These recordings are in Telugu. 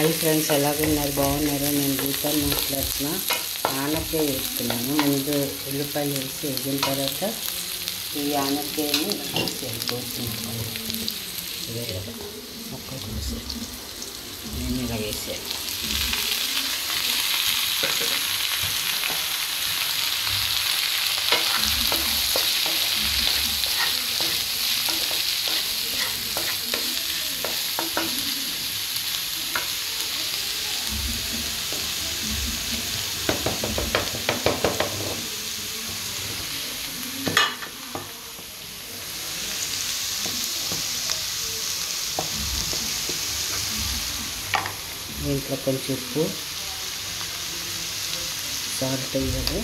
హాయ్ ఫ్రెండ్స్, ఎలాగున్నారు? బాగున్నారు? నేను గీతాన్ని మాట్లాడుతున్నా. ఆనపకాయ వేస్తున్నాను. ముందు ఉల్లిపాయలు వేసి వేగిన తర్వాత ఈ ఆనపకాయని వేసేయాలి. కోసుకుంటాను ఇదే కదా మొక్క కోసి నేను ఇలా వేసేయాలి. దీంట్లో కొంచెం ఉప్పు, సాల్ట్ వేయాలి.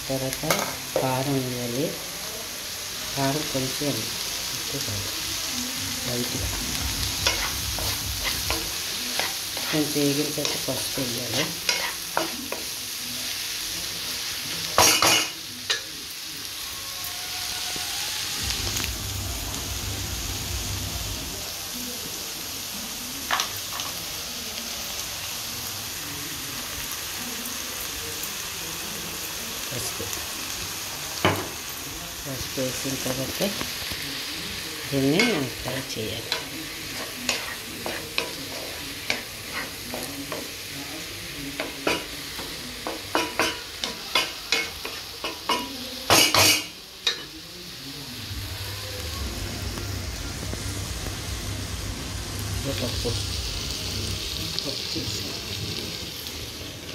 తర్వాత కారం వేయాలి. కారం కొంచెం ఉప్పు కాదు లైట్గా. కొంచెం వేగిన తర్వాత పసుపు వేయాలి. పసుపు వేసిన తర్వాత దీన్ని ఫ్రై చేయాలి.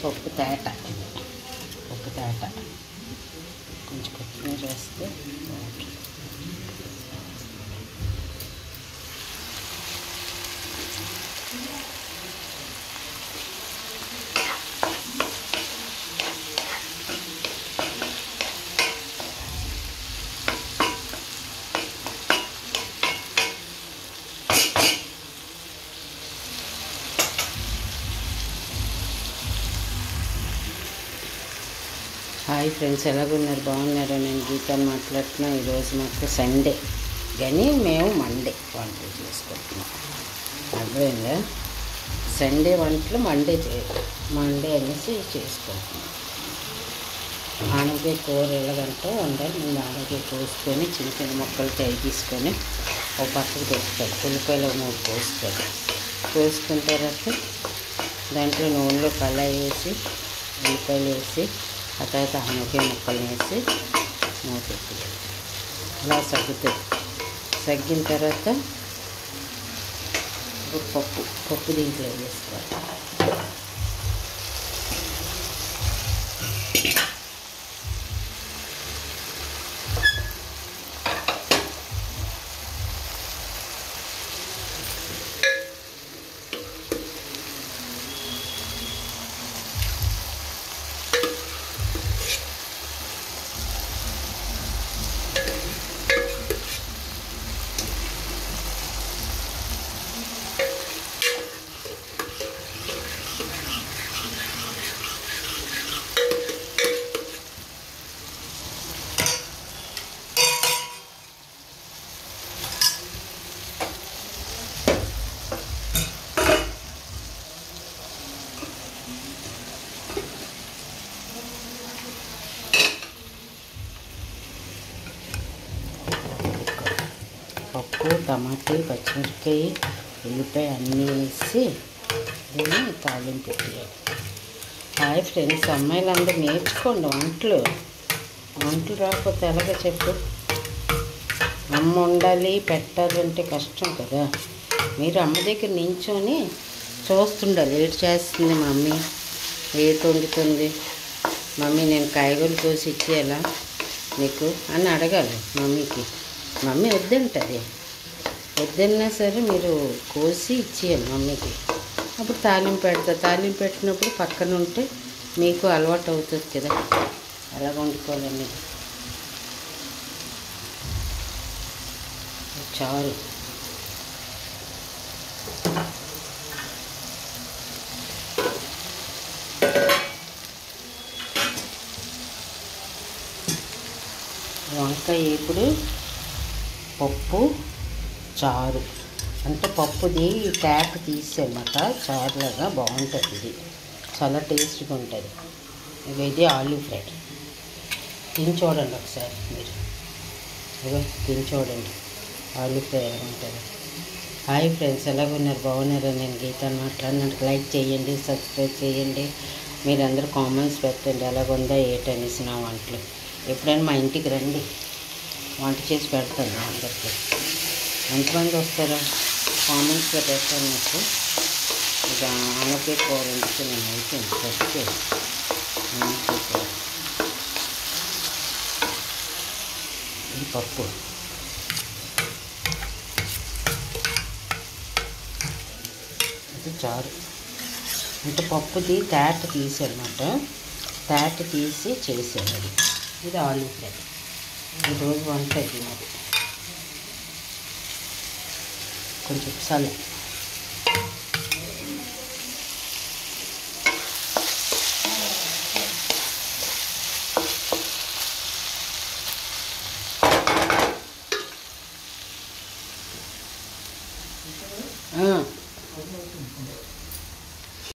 పప్పు తేట కొంచెం కొత్తిమీర వేస్తే బాగుంటుంది. హాయ్ ఫ్రెండ్స్, ఎలాగున్నారు? బాగున్నారు? నేను గీతాన్ని మాట్లాడుతున్నా. ఈరోజు మాకు సండే కానీ మేము మండే వంటలు చేసుకుంటున్నాం. అర్థమైందా? సండే వంటలు మండే అనేసి చేసుకుంటున్నాం. ఆనపకాయ కూర ఎలాగంటే వండాలి. ముందు ఆనపకాయ కోసుకొని చిన్న చిన్న ముక్కలు తీసుకొని ఒక పక్కకు పెట్టుకోవాలి. ఉల్లిపాయలు 3 కోసుకున్న తర్వాత దాంట్లో నూనెలో కళాయి వేసి ఉల్లిపాయలు వేసి ఆ తర్వాత ఆనపకాయ ముక్కలు వేసి మూతెత్తి అలా సగ్గిన తర్వాత పప్పు దీంట్లో వేసుకోవాలి. పప్పు, టమాటా, పచ్చిమిరపకాయ, ఉల్లిపాయ అన్నీ వేసి దీన్ని తాలింపు పెట్టేయాలి. హాయ్ ఫ్రెండ్స్, అమ్మాయిలందరూ నేర్చుకోండి వంటలు రాకపోతే ఎలాగ చెప్పు. అమ్మ ఉండాలి పెట్టాలంటే కష్టం కదా. మీరు అమ్మ దగ్గర నించొని చూస్తుండాలి. ఏడు చేస్తుంది మమ్మీ, ఏటు వండుతుంది మమ్మీ, నేను కాయగూరలు కోసి ఇచ్చేయాలా నీకు అని అడగాలి మమ్మీకి. మమ్మీ వద్దంటుంది. వద్దన్నా సరే మీరు కోసి ఇచ్చేయాలి మమ్మీకి. అప్పుడు తాలింపు పెట్టినప్పుడు పక్కన ఉంటే మీకు అలవాటు అవుతుంది కదా ఎలా వండుకోవాలనేది. చారు వంకాయ ఇప్పుడు పప్పు చారు అంటే పప్పుది ట్యాప్ తీసేమాట చారులాగా బాగుంటుంది. ఇది చాలా టేస్ట్గా ఉంటుంది. ఇది ఆలూ ఫ్రై. తిని చూడండి ఒకసారి మీరు. ఇగో తిని చూడండి ఆలూ ఫ్రై ఎలా ఉంటుంది. హాయ్ ఫ్రెండ్స్, ఎలాగున్నారు? బాగున్నారా? నేను గీతాను మాట్లాడినందుకు లైక్ చేయండి, సబ్స్క్రైబ్ చేయండి. మీరందరూ కామెంట్స్ పెట్టండి ఎలాగుందా ఏటనేసి నా వంటలు. ఎప్పుడైనా మా ఇంటికి రండి, వంట చేసి పెడతాను అందరికీ. ఎంతమంది వస్తారో కామెంట్స్ పెట్టేస్తాను. నాకు ఇక ఆనపకాయ కూర వండుతున్నాను. అయిపోయింది ఫస్ట్ ఆనపకాయ కూర. ఇది పప్పు. ఇది చారు. అంటే పప్పుది తేట తీసి అనమాట, తేట తీసి చేసాను. అది ఇది ఆలూ ఫ్రై. ఈరోజు వంట ఇది మరి. కొంచెం సల